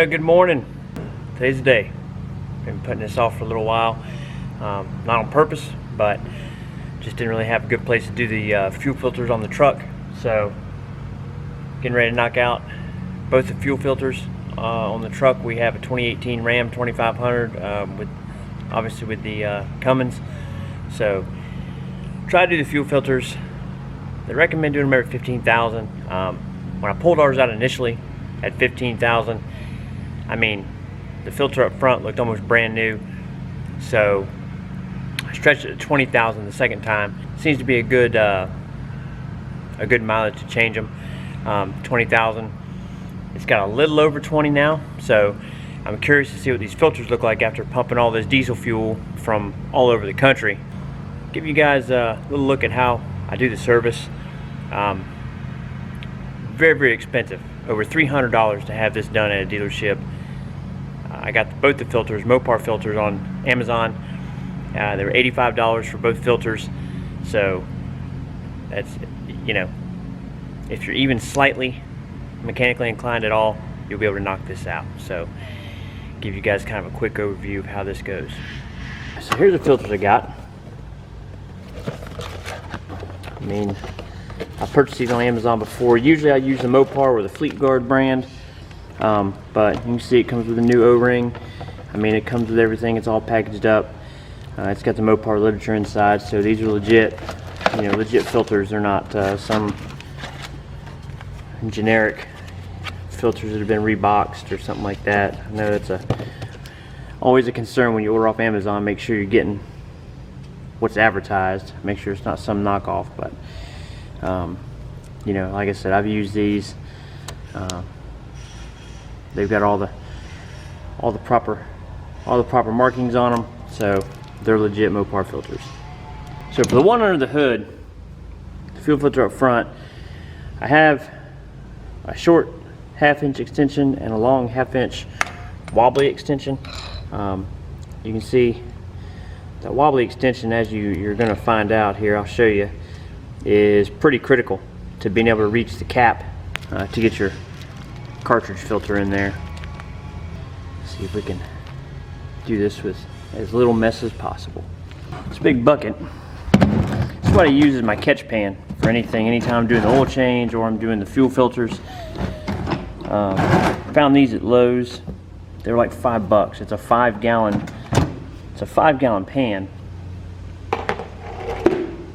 Well, good morning. Today's the day. Been putting this off for a little while. Not on purpose, but just didn't really have a good place to do the fuel filters on the truck. So, getting ready to knock out both the fuel filters on the truck. We have a 2018 Ram 2500 obviously with the Cummins. So, try to do the fuel filters. They recommend doing them every 15,000. When I pulled ours out initially at 15,000, I mean, the filter up front looked almost brand new. So I stretched it to 20,000 the second time. Seems to be a good mileage to change them. 20,000. It's got a little over 20 now. So I'm curious to see what these filters look like after pumping all this diesel fuel from all over the country. Give you guys a little look at how I do the service. Very expensive. Over $300 to have this done at a dealership. I got both the filters, Mopar filters, on Amazon. They were $85 for both filters. So that's, you know, if you're even slightly mechanically inclined at all, you'll be able to knock this out. So give you guys kind of a quick overview of how this goes. So here's the filters I got. I mean, I purchased these on Amazon before. Usually I use the Mopar or the Fleet Guard brand, but you can see it comes with a new O-ring. I mean, it comes with everything. It's all packaged up. It's got the Mopar literature inside, so these are legit, you know, legit filters. They're not some generic filters that have been reboxed or something like that. I know that's always a concern when you order off Amazon. Make sure you're getting what's advertised. Make sure it's not some knockoff, but you know, like I said, I've used these. They've got all the proper markings on them, so they're legit Mopar filters. So for the one under the hood, the fuel filter up front, I have a short 1/2 inch extension and a long 1/2 inch wobbly extension. You can see that wobbly extension, as you're going to find out here, I'll show you, is pretty critical to being able to reach the cap to get your cartridge filter in there. See if we can do this with as little mess as possible. This big bucket, this is what I use as my catch pan for anything. Anytime I'm doing the oil change or I'm doing the fuel filters. Found these at Lowe's. They were like $5. It's a 5 gallon. It's a 5 gallon pan,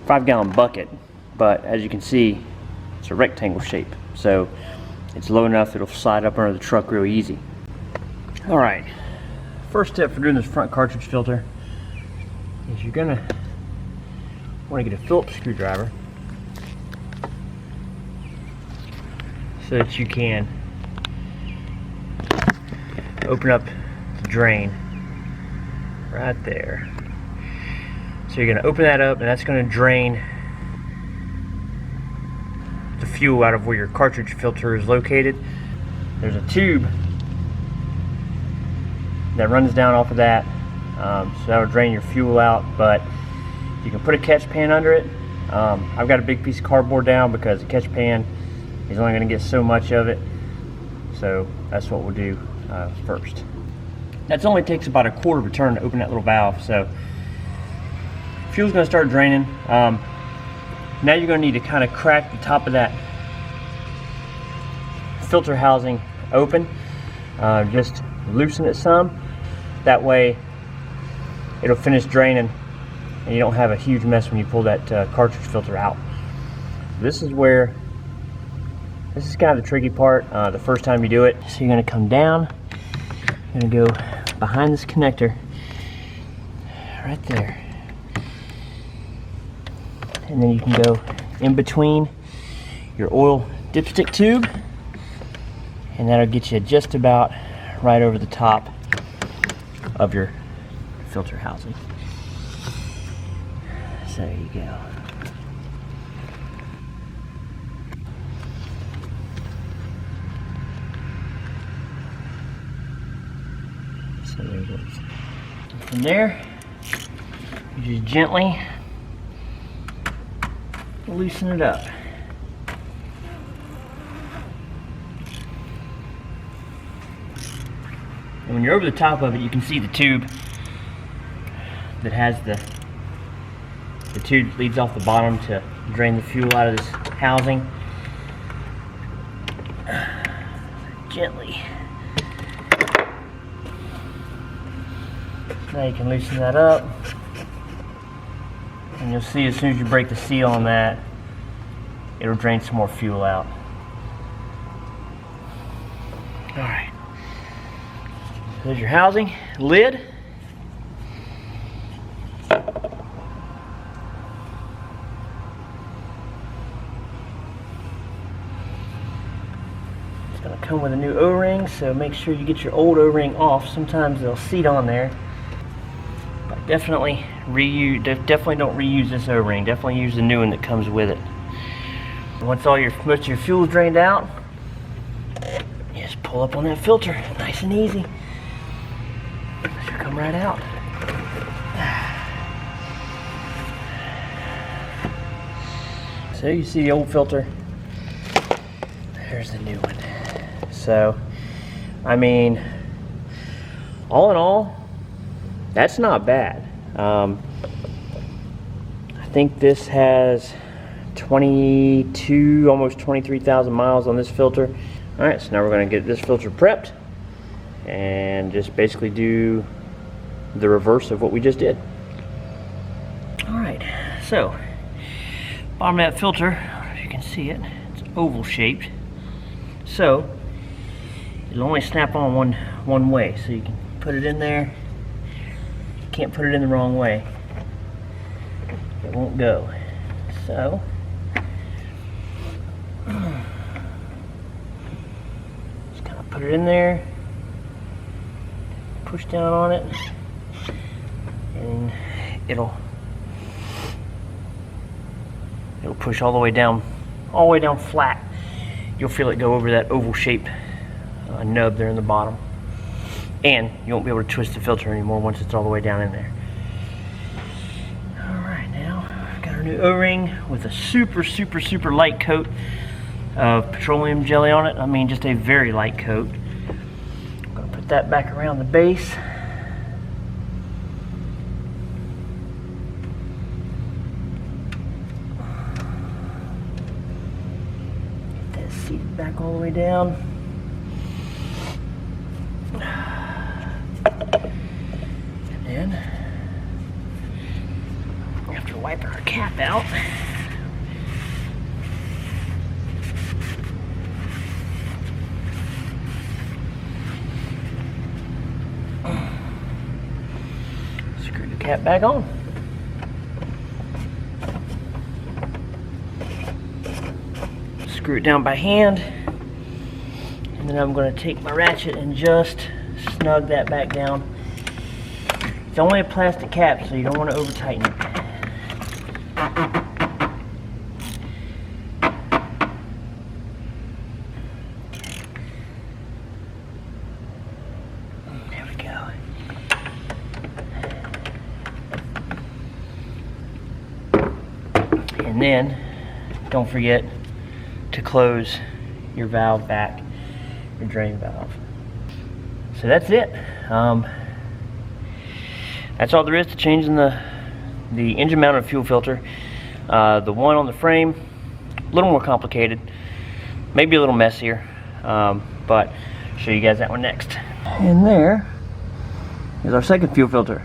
5 gallon bucket, but as you can see, it's a rectangle shape, so it's low enough it'll slide up under the truck real easy. All right, first step for doing this front cartridge filter is you're gonna want to get a Phillips screwdriver so that you can open up the drain right there. So you're going to open that up, and that's going to drain the fuel out of where your cartridge filter is located. There's a tube that runs down off of that, so that will drain your fuel out, but you can put a catch pan under it. I've got a big piece of cardboard down because the catch pan is only going to get so much of it, so that's what we'll do first. That only takes about a quarter of a turn to open that little valve, so fuel's going to start draining. Now you're going to need to kind of crack the top of that filter housing open. Just loosen it some. That way it'll finish draining and you don't have a huge mess when you pull that cartridge filter out. This is kind of the tricky part the first time you do it. So you're going to come down, you're going to go behind this connector right there, and then you can go in between your oil dipstick tube, and that'll get you just about right over the top of your filter housing. So there you go. So there it is. From there, you just gently loosen it up. And when you're over the top of it, you can see the tube that has the tube that leads off the bottom to drain the fuel out of this housing. Gently. Now you can loosen that up, and you'll see as soon as you break the seal on that, it'll drain some more fuel out. Alright, there's your housing lid. It's going to come with a new O-ring, so make sure you get your old O-ring off. Sometimes they'll seat on there. But definitely don't reuse this O-ring. Definitely use the new one that comes with it. Once most of your fuel is drained out, you just pull up on that filter, nice and easy. It should come right out. So you see the old filter. There's the new one. So, I mean, all in all, that's not bad. I think this has 22, almost 23,000 miles on this filter. Alright, so now we're going to get this filter prepped and just basically do the reverse of what we just did. Alright, so bottom of that filter, if you can see it, it's oval shaped. So it'll only snap on one way, so you can put it in there. You can't put it in the wrong way. It won't go. So just kind of put it in there, push down on it, and it'll push all the way down flat. You'll feel it go over that oval shaped nub there in the bottom, and you won't be able to twist the filter anymore once it's all the way down in there. Alright, now I've got our new O-ring with a super light coat of petroleum jelly on it. I mean, just a very light coat. I'm going to put that back around the base. Get that seated back all the way down. And then, after wiping our cap out, screw the cap back on. Screw it down by hand, and then I'm going to take my ratchet and just snug that back down. It's only a plastic cap, so you don't want to over tighten it. There we go. And then don't forget to close your valve back, your drain valve. So that's it. That's all there is to changing the engine mounted fuel filter. The one on the frame, a little more complicated, maybe a little messier, but I'll show you guys that one next. And there is our second fuel filter.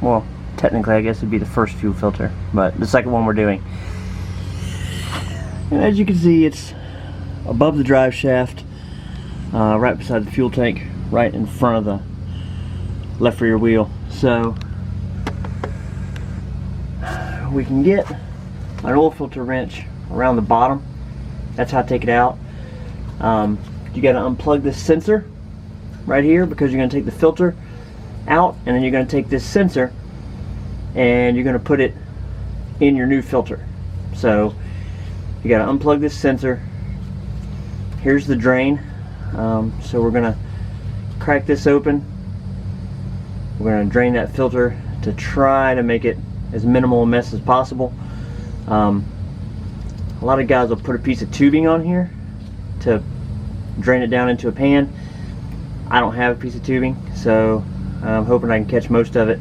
Well, technically I guess it'd be the first fuel filter, but the second one we're doing. And as you can see, it's above the drive shaft, right beside the fuel tank, right in front of the left rear wheel. So we can get an oil filter wrench around the bottom. That's how I take it out. You got to unplug this sensor right here, because you're going to take the filter out, and then you're going to take this sensor and you're going to put it in your new filter. So you got to unplug this sensor. Here's the drain. So we're going to crack this open. We're going to drain that filter to try to make it as minimal a mess as possible. A lot of guys will put a piece of tubing on here to drain it down into a pan. I don't have a piece of tubing, so I'm hoping I can catch most of it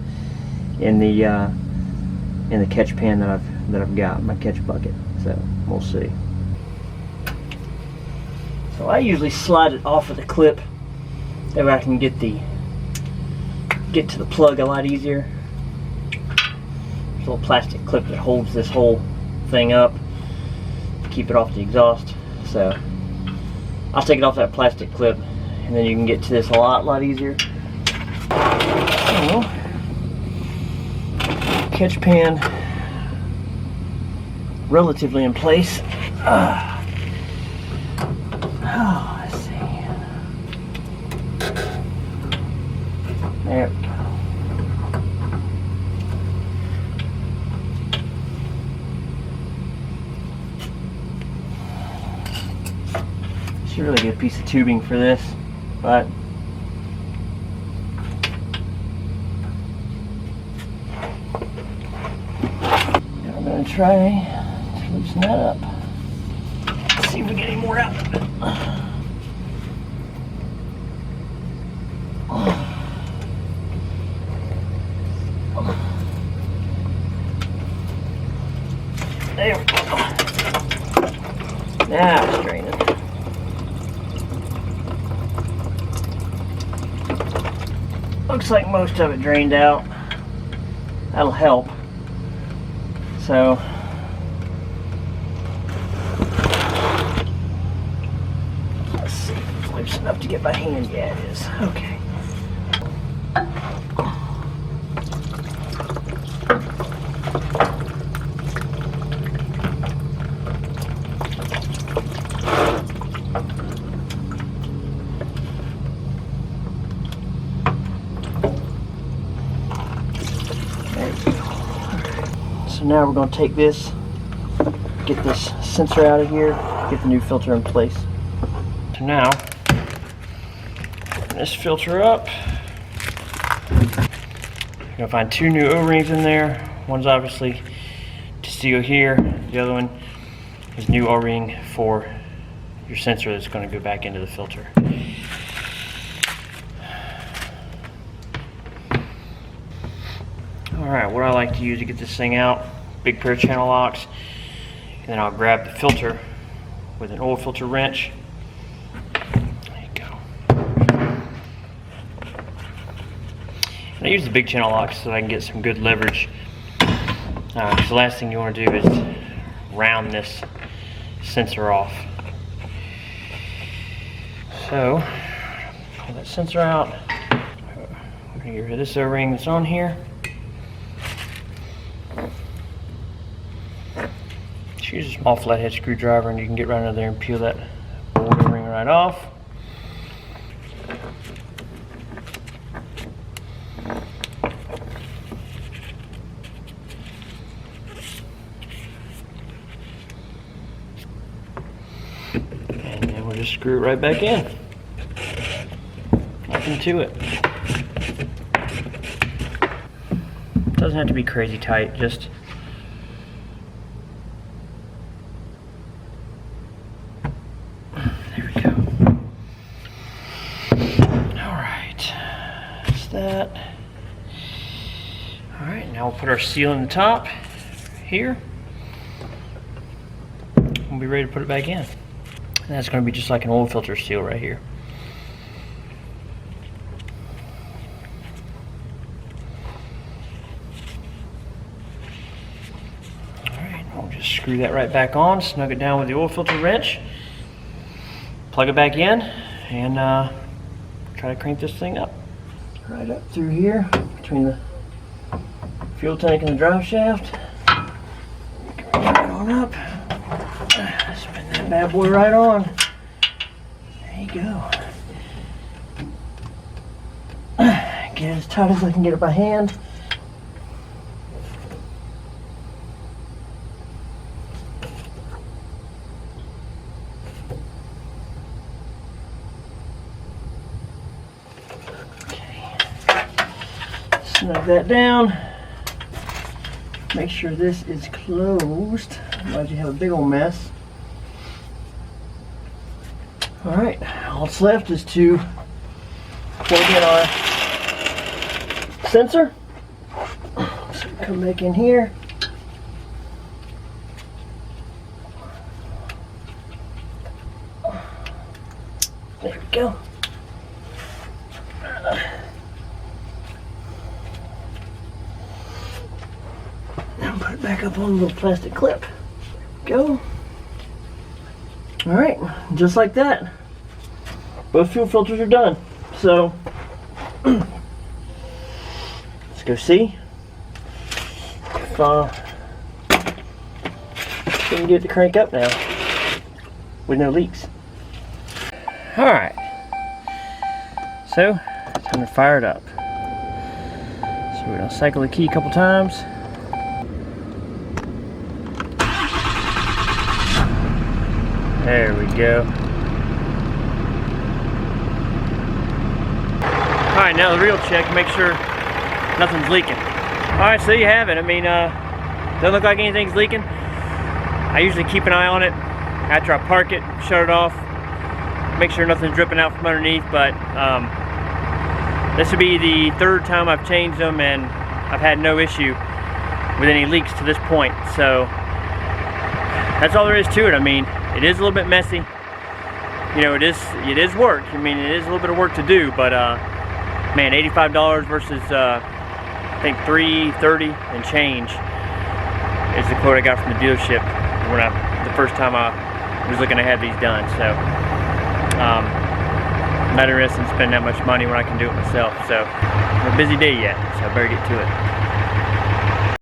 in the catch pan that I've got, my catch bucket. So we'll see. So I usually slide it off of the clip, that way I can get to the plug a lot easier. There's a little plastic clip that holds this whole thing up to keep it off the exhaust. So I'll take it off that plastic clip, and then you can get to this a lot easier. So, catch pan relatively in place. Let's see. There we go. Should really get a piece of tubing for this, but I'm going to try to loosen that up. Let's see if we get any more out of it. There we go. Now it's draining. Looks like most of it drained out. That'll help. So let's see if it's loose enough to get my hand. Yeah, it is. Okay. So now we're going to take this, get this sensor out of here, get the new filter in place. So now, open this filter up. You're going to find two new O-rings in there. One's obviously to seal here. The other one is new O-ring for your sensor that's going to go back into the filter. Alright, what I like to use to get this thing out, big pair of channel locks, and then I'll grab the filter with an oil filter wrench. There you go. And I use the big channel locks so I can get some good leverage. Because the last thing you want to do is round this sensor off. So, pull that sensor out. We're going to get rid of this O-ring that's on here. Just use a small flathead screwdriver and you can get right under there and peel that old O-ring right off. And then we'll just screw it right back in. Nothing to it. Doesn't have to be crazy tight, just there we go. Alright, that's that. Alright, now we'll put our seal in the top here. We'll be ready to put it back in. And that's going to be just like an oil filter seal right here. We'll just screw that right back on, snug it down with the oil filter wrench, plug it back in, and try to crank this thing up. Right up through here, between the fuel tank and the drive shaft. Right on up. Spin that bad boy right on. There you go. Get it as tight as I can get it by hand. Snug that down. Make sure this is closed, otherwise you have a big old mess. Alright, all that's left is to plug in our sensor. So come back in here. There we go. Now put it back up on the little plastic clip. Go. All right, just like that. Both fuel filters are done. So let's go see if we can get the crank up now with no leaks. All right, so time to fire it up. So we're gonna cycle the key a couple times. There we go. Alright, now the real check, make sure nothing's leaking. Alright, so you have it. I mean, doesn't look like anything's leaking. I usually keep an eye on it after I park it, shut it off, make sure nothing's dripping out from underneath, but this would be the third time I've changed them and I've had no issue with any leaks to this point. So that's all there is to it. I mean, it is a little bit messy. You know, it is work. I mean, it is a little bit of work to do, but man, $85 versus I think $330 and change is the quote I got from the dealership when the first time I was looking to have these done. So I'm not interested in spending that much money when I can do it myself. So I'm a busy day yet, so I better get to it.